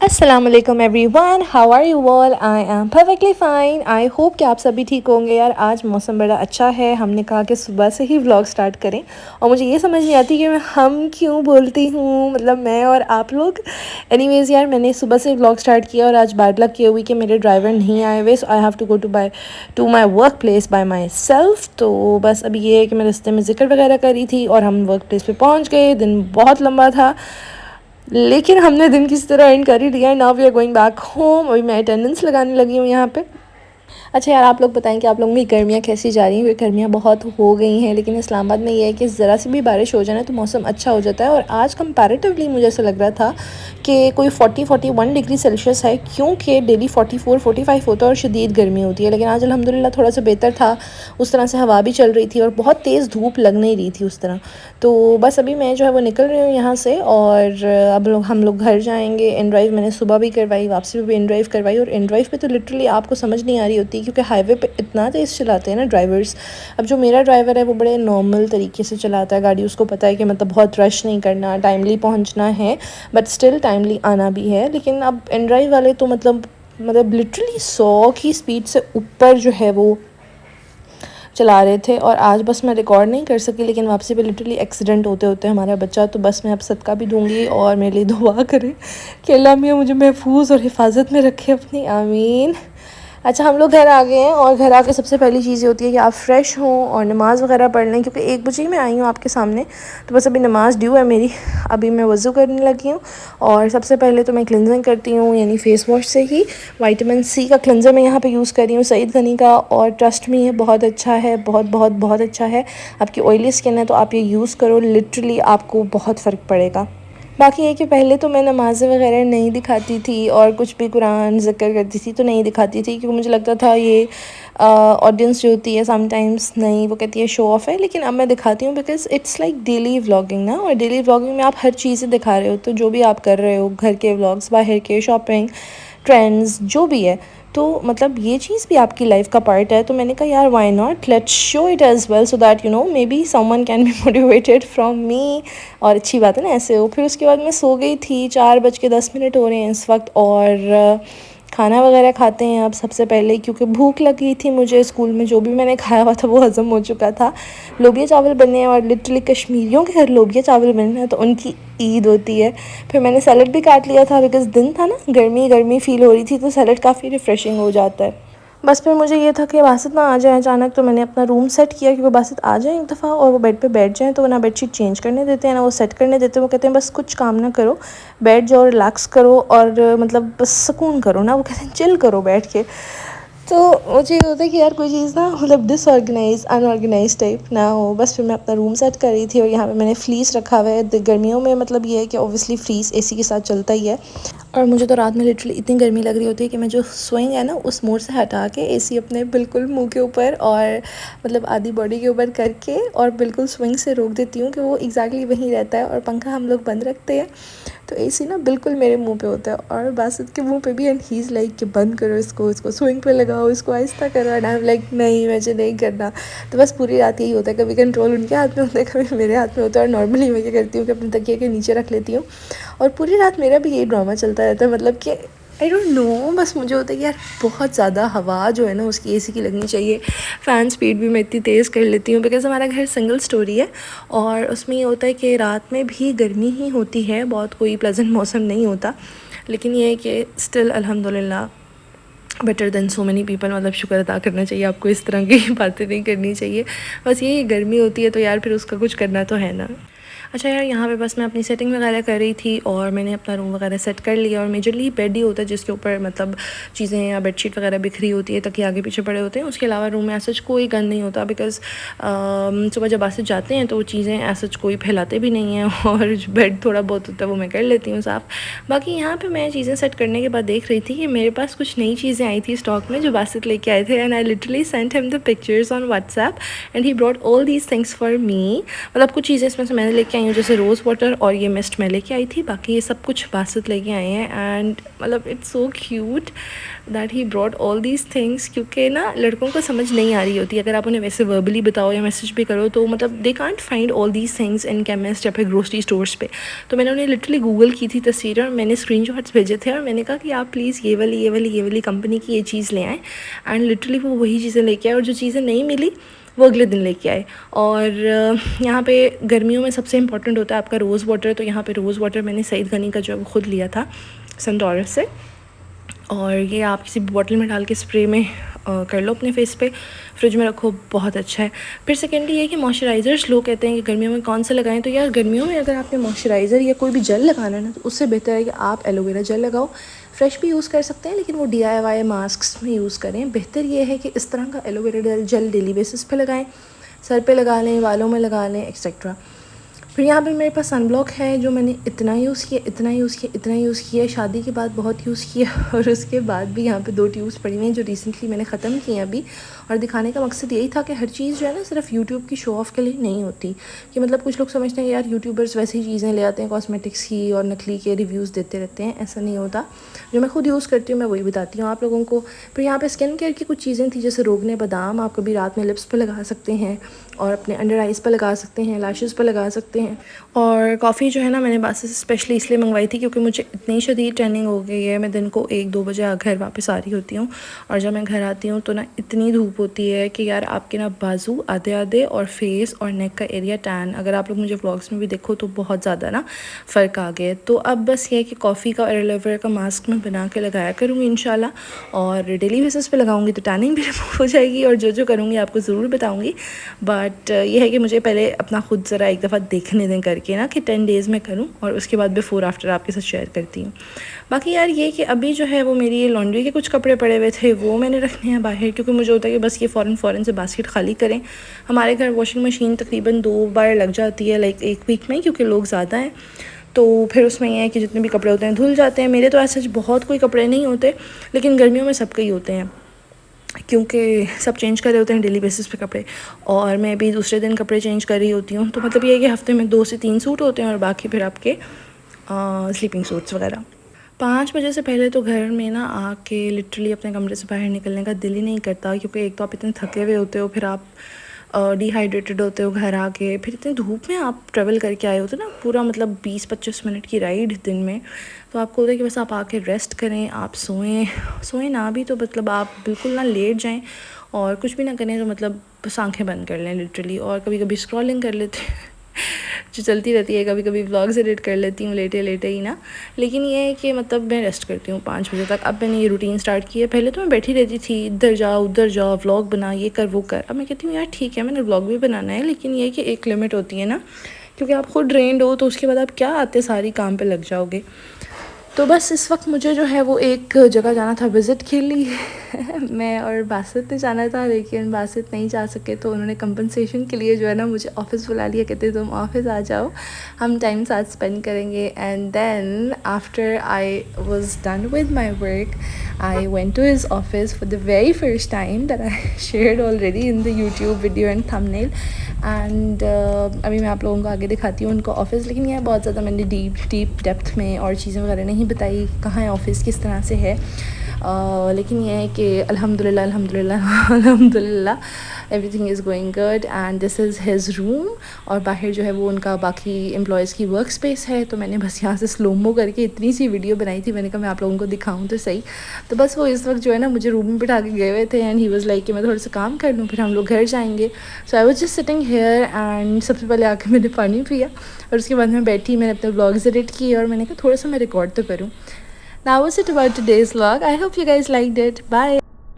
अस्सलाम वालेकुम everyone, how are you all. I am perfectly fine. I hope कि आप सभी ठीक होंगे। यार आज मौसम बड़ा अच्छा है, हमने कहा कि सुबह से ही व्लॉग स्टार्ट करें और मुझे ये समझ नहीं आती कि मैं हम क्यों बोलती हूँ, मतलब मैं और आप लोग। एनीवेज़ यार मैंने सुबह से व्लॉग स्टार्ट किया और आज बैड लक ये हुई कि मेरे ड्राइवर नहीं आए हुए, so I have to go to my work place by my myself बस अभी ये है कि मैं रास्ते में जिक्र वगैरह करी थी और हम वर्क प्लेस पर पहुँच गए। दिन बहुत लंबा था लेकिन हमने दिन किसी तरह एंड कर ही दिया। Now we are going back home. अभी मैं अटेंडेंस लगाने लगी हूँ यहाँ पे। अच्छा यार आप लोग बताएं कि आप लोगों की गर्मियाँ कैसी जा रही हैं। क्योंकि गर्मियाँ बहुत हो गई हैं, लेकिन इस्लामाबाद में ये है कि ज़रा सी भी बारिश हो जाए ना तो मौसम अच्छा हो जाता है। और आज कंपैरेटिवली मुझे ऐसा लग रहा था कि कोई 40-41 डिग्री सेल्सियस है, क्योंकि डेली 44-45 होता है और शदीद गर्मी होती है। लेकिन आज अल्हम्दुलिल्लाह थोड़ा सा बेहतर था, उस तरह से हवा भी चल रही थी और बहुत तेज़ धूप लग नहीं रही थी उस तरह। तो बस अभी मैं जो है वो निकल रही हूँ यहाँ से और अब हम लोग घर जाएंगे। इन ड्राइव मैंने सुबह भी करवाई, वापसी में भी इन ड्राइव करवाई। और इन ड्राइव पे तो लिटरली आपको समझ नहीं आ रही होती, क्योंकि हाईवे पे इतना तेज़ चलाते हैं ना ड्राइवर्स। अब जो मेरा ड्राइवर है वो बड़े नॉर्मल तरीके से चलाता है गाड़ी, उसको पता है कि मतलब बहुत रश नहीं करना, टाइमली पहुंचना है, बट स्टिल टाइमली आना भी है। लेकिन अब इन ड्राइव वाले तो मतलब लिटरली 100 की स्पीड से ऊपर जो है वो चला रहे थे। और आज बस मैं रिकॉर्ड नहीं कर सकी, लेकिन वापसी पे लिटरली एक्सीडेंट होते होते हमारा बच्चा। तो बस मैं अब सदका भी दूंगी और मेरे लिए दुआ करें कि अल्लाह मियाँ मुझे महफूज और हिफाजत में रखे अपनी, आमीन। अच्छा हम लोग घर आ गए हैं और घर आके सबसे पहली चीज़ ये होती है कि आप फ्रेश हों और नमाज़ वगैरह पढ़ लें, क्योंकि 1 बजे ही मैं आई हूँ आपके सामने। तो बस अभी नमाज़ ड्यू है मेरी। अभी मैं वज़ू करने लगी हूँ और सबसे पहले तो मैं क्लिनजिंग करती हूँ, यानी फ़ेस वॉश से ही। विटामिन सी का क्लिनज़र मैं यहाँ पे यूज़ कर रही हूँ, सईद गनी का। और ट्रस्ट मी ये बहुत अच्छा है, बहुत बहुत बहुत अच्छा है। आपकी ऑयली स्किन है तो आप ये यूज़ करो, लिटरली आपको बहुत फ़र्क पड़ेगा। बाकी ये कि पहले तो मैं नमाज़ें वगैरह नहीं दिखाती थी और कुछ भी कुरान ज़िक्र करती थी तो नहीं दिखाती थी, क्योंकि मुझे लगता था ये ऑडियंस जो होती है समटाइम्स नहीं, वो कहती है शो ऑफ है। लेकिन अब मैं दिखाती हूँ because it's like daily vlogging ना। और डेली व्लॉगिंग में आप हर चीज़ें दिखा रहे हो, तो जो भी आप कर रहे हो, घर के व्लॉग्स, बाहर के, शॉपिंग, ट्रेंड्स, जो भी है, तो मतलब ये चीज़ भी आपकी लाइफ का पार्ट है। तो मैंने कहा यार why not, let's show it as well, so that you know may be someone can be motivated from me. और अच्छी बात है ना ऐसे हो। फिर उसके बाद मैं सो गई थी। 4:10 हो रहे हैं इस वक्त और खाना वगैरह खाते हैं अब सबसे पहले, क्योंकि भूख लगी थी मुझे। स्कूल में जो भी मैंने खाया हुआ था वो हज़म हो चुका था। लोबिया चावल बने हैं और लिटरली कश्मीरियों के घर लोबिया चावल बने हैं तो उनकी ईद होती है। फिर मैंने सैलड भी काट लिया था बिकॉज़ दिन था ना, गर्मी गर्मी फ़ील हो रही थी, तो सैलड काफ़ी रिफ़्रेशिंग हो जाता है। बस फिर मुझे ये था कि बासित ना आ जाए अचानक, तो मैंने अपना रूम सेट किया कि वो बासित आ जाए एक दफ़ा और वो बेड पे बैठ जाएँ। तो वो ना बेडशीट चेंज करने देते हैं ना वो सेट करने देते हैं। वो कहते हैं बस कुछ काम ना करो, बैठ जाओ, रिलैक्स करो और मतलब बस सुकून करो ना। वो कहते हैं चिल करो बैठ के। तो मुझे ये होता है कि यार कोई चीज़ ना मतलब डिसऑर्गेनाइज अनऑर्गेनाइज टाइप ना हो। बस फिर मैं अपना रूम सेट कर रही थी और यहाँ पे मैंने फ्लीस रखा हुआ है। गर्मियों में मतलब ये है कि ऑब्वियसली फ्लीस एसी के साथ चलता ही है। और मुझे तो रात में लिटरली इतनी गर्मी लग रही होती है कि मैं जो स्विंग है ना उस मोड से हटा के एसी अपने बिल्कुल मुंह के ऊपर और मतलब आधी बॉडी के ऊपर करके और बिल्कुल स्विंग से रोक देती हूँ कि वो एग्जैक्टली वहीं रहता है। और पंखा हम लोग बंद रखते हैं तो एसी ना बिल्कुल मेरे मुंह पे होता है और बासित के मुंह पे भी। एंड ही इज़ लाइक कि बंद करो इसको स्विंग पे लगाओ, इसको आहिस्ता करो। एंड आई एम लाइक नहीं मुझे नहीं करना। तो बस पूरी रात यही होता है, कभी कंट्रोल उनके हाथ में होता है, कभी मेरे हाथ में होता है। और नॉर्मली मैं क्या करती हूँ कि अपने तकिए के नीचे रख लेती हूँ और पूरी रात मेरा भी यही ड्रामा चलता रहता है। मतलब कि आई डोंट नो, बस मुझे होता है कि यार बहुत ज़्यादा हवा जो है ना उसकी एसी की लगनी चाहिए। फ़ैन स्पीड भी मैं इतनी तेज़ कर लेती हूँ बिकॉज़ हमारा घर सिंगल स्टोरी है और उसमें ये होता है कि रात में भी गर्मी ही होती है, बहुत कोई प्लेजेंट मौसम नहीं होता। लेकिन ये है कि स्टिल अल्हम्दुलिल्लाह better than so many people, मतलब शुक्र अदा करना चाहिए आपको, इस तरह की बातें नहीं करनी चाहिए। बस यही गर्मी होती है तो यार फिर उसका कुछ करना तो है ना। अच्छा यार यहाँ पे बस मैं अपनी सेटिंग वगैरह कर रही थी और मैंने अपना रूम वगैरह सेट कर लिया। और मेजरली बेड ही होता है जिसके ऊपर मतलब चीज़ें या बेडशीट वगैरह बिखरी होती है, तकिए आगे पीछे पड़े होते हैं। उसके अलावा रूम में ऐसा कोई गंद नहीं होता बिकॉज़ सुबह जब बासित जाते हैं तो वो चीज़ें ऐसा कोई फैलाते भी नहीं हैं और बेड थोड़ा बहुत होता है वो मैं कर लेती हूँ साफ़। बाकी यहाँ पर मैं चीज़ें सेट करने के बाद देख रही थी कि मेरे पास कुछ नई चीज़ें आई थी स्टॉक में जो बासित लेके आए थे। And I literally sent him the pictures on WhatsApp and he brought all these things for me. मतलब कुछ चीज़ें इसमें से मैंने लेके आई हूँ जैसे रोज़ वाटर और ये मिस्ट मैं लेके आई थी, बाकी ये सब कुछ बासित लेके आए हैं। एंड मतलब it's so cute that he brought all these things, क्योंकि ना लड़कों को समझ नहीं आ रही होती अगर आप उन्हें वैसे वर्बली बताओ या मैसेज भी करो, तो मतलब they can't find all these things in chemist या फिर ग्रोसरी स्टोर्स पे। तो मैंने उन्हें लिटरली गूगल की थी तस्वीरें और मैंने स्क्रीनशॉट्स भेजे थे और मैंने कहा कि आप प्लीज़ ये वाली कंपनी की ये चीज़ ले आएँ। एंड लिटरली वो वही चीज़ें लेके आए और जो चीज़ें नहीं मिली वो अगले दिन लेके आए। और यहाँ पे गर्मियों में सबसे इम्पॉर्टेंट होता है आपका रोज़ वाटर, तो यहाँ पे रोज़ वाटर मैंने सईद गनी का जो है वो ख़ुद लिया था सनटॉरस से। और ये आप किसी बॉटल में डाल के स्प्रे में कर लो अपने फेस पे, फ्रिज में रखो, बहुत अच्छा है। फिर सेकेंडली ये कि मॉइस्चराइज़र्स लोग कहते हैं कि गर्मियों में कौन सा लगाएं, तो यार गर्मियों में अगर आपने मॉइस्चराइज़र या कोई भी जेल लगाना है ना, तो उससे बेहतर है कि आप एलोवेरा जेल लगाओ। फ्रेश भी यूज़ कर सकते हैं लेकिन वो DIY मास्क में यूज़ करें। बेहतर ये है कि इस तरह का एलोवेरा जेल डेली बेसिस पे लगाएं, सर पे लगा लें, बालों में लगा लें, एक्सेट्रा। फिर यहाँ पे मेरे पास सनब्लॉक है जो मैंने इतना यूज़ किया, शादी के बाद बहुत यूज़ किया और उसके बाद भी यहाँ पे 2 ट्यूब्स पड़ी हुई हैं जो रिसेंटली मैंने ख़त्म की हैं अभी। और दिखाने का मकसद यही था कि हर चीज़ जो है ना सिर्फ यूट्यूब की शो ऑफ़ के लिए नहीं होती, कि मतलब कुछ लोग समझते हैं यार यूट्यूबर्स वैसी ही चीज़ें ले आते हैं कॉस्मेटिक्स की और नकली के रिव्यूज़ देते रहते हैं। ऐसा नहीं होता, जो मैं खुद यूज़ करती हूँ मैं वही बताती हूँ आप लोगों को। फिर यहाँ पर स्किन केयर की कुछ चीज़ें थी जैसे रोगने बादाम, आप कभी रात में लिप्स पर लगा सकते हैं और अपने अंडर आइज़ पर लगा सकते हैं, लैशेज़ पर लगा सकते हैं। और कॉफ़ी जो है ना मैंने बासा से स्पेशली इसलिए मंगवाई थी क्योंकि मुझे इतनी शदीद टैनिंग हो गई है। मैं दिन को 1-2 बजे घर वापस आ रही होती हूँ और जब मैं घर आती हूँ तो ना इतनी धूप होती है कि यार आपके ना बाजू आधे और फेस और नेक का एरिया टैन, अगर आप लोग मुझे व्लॉग्स में भी देखो तो बहुत ज़्यादा ना फ़र्क आ गया। तो अब बस ये है कि कॉफ़ी का और एलोवेरा का मास्क मैं बना के लगाया करूँगी इंशाल्लाह, और डेली बेसिस पे लगाऊंगी तो टैनिंग भी रिमूव हो जाएगी। और जो करूँगी आपको ज़रूर बताऊँगी, बट ये है कि मुझे पहले अपना खुद ज़रा एक दफ़ा देखने दें करके ना कि 10 डेज़ में करूं और उसके बाद बिफ़ोर आफ्टर आपके साथ शेयर करती हूँ। बाकी यार ये कि अभी जो है वो मेरी लॉन्ड्री के कुछ कपड़े पड़े हुए थे वो मैंने रखने हैं बाहर, क्योंकि मुझे होता है कि बस ये फ़ौरन से बास्केट खाली करें। हमारे घर वॉशिंग मशीन तकरीबन 2 बार लग जाती है, लाइक 1 वीक में, क्योंकि लोग ज़्यादा हैं। तो फिर उसमें यह है कि जितने भी कपड़े होते हैं धुल जाते हैं। मेरे तो ऐसे बहुत कोई कपड़े नहीं होते, लेकिन गर्मियों में सबके ही होते हैं क्योंकि सब चेंज कर रहे होते हैं डेली बेसिस पे कपड़े, और मैं भी दूसरे दिन कपड़े चेंज कर रही होती हूँ। तो मतलब ये है कि हफ़्ते में 2 से 3 सूट होते हैं और बाकी फिर आपके स्लीपिंग सूट्स वगैरह। 5 बजे से पहले तो घर में ना आके लिटरली अपने कमरे से बाहर निकलने का दिल ही नहीं करता, क्योंकि एक तो आप इतने थके हुए होते हो, फिर आप डिहाइड्रेटेड होते हो घर आके, फिर इतनी धूप में आप ट्रैवल करके आए होते ना पूरा मतलब 20-25 मिनट की राइड दिन में। तो आपको होता है कि बस आप आके रेस्ट करें, आप सोएं ना भी तो मतलब आप बिल्कुल ना लेट जाएं और कुछ भी ना करें, तो मतलब बस आँखें बंद कर लें लिटरली। और कभी कभी स्क्रॉलिंग कर लेते हैं जो चलती रहती है, कभी कभी व्लॉग्स एडिट कर लेती हूँ लेटे ही ना। लेकिन ये है कि मतलब मैं रेस्ट करती हूँ 5 बजे तक। अब मैंने ये रूटीन स्टार्ट की है। पहले तो मैं बैठी रहती थी, इधर जाओ उधर जाओ, व्लॉग बना, ये कर वो कर। अब मैं कहती हूँ यार ठीक है मैंने व्लॉग भी बनाना है, लेकिन ये है कि एक लिमिट होती है ना, क्योंकि आप खुद ड्रेन्ड हो तो उसके बाद आप क्या आते सारी काम पे लग जाओगे। तो बस इस वक्त मुझे जो है वो एक जगह जाना था विज़िट के लिए मैं और बासित ने जाना था, लेकिन बासित नहीं जा सके, तो उन्होंने कंपनसेशन के लिए जो है ना मुझे ऑफ़िस बुला लिया। कहते तुम ऑफ़िस आ जाओ, हम टाइम साथ स्पेंड करेंगे। And then after I was done with my work, I went to his office for the very first time that I shared already in the YouTube video and thumbnail. And अभी मैं आप लोगों को आगे दिखाती हूँ उनको ऑफ़िस, लेकिन यह बहुत ज़्यादा मैंने डीप डेप्थ में और चीज़ें वगैरह नहीं बताई, कहाँ है ऑफ़िस, किस तरह से है। लेकिन यह है कि अल्हम्दुलिल्लाह everything is going good. And this is his room, और बाहर जो है वो उनका बाकी एम्प्लॉयज़ की वर्क स्पेस है। तो मैंने बस यहाँ से स्लोमो करके इतनी सी वीडियो बनाई थी, मैंने कहा मैं आप लोगों को दिखाऊं तो सही। तो बस वो इस वक्त जो है ना मुझे रूम में बिठा के गए हुए थे, एंड ही वाज लाइक कि मैं थोड़ा सा काम कर लूँ फिर हम लोग घर जाएंगे। So I was just sitting here, and सबसे पहले आके मैंने पानी पिया और उसके बाद मैं बैठी, मैंने अपने व्लॉग्स एडिट किए और मैंने कहा थोड़ा सा मैं रिकॉर्ड तो करूँ। That was it about today's vlog. I hope you guys liked it. Bye.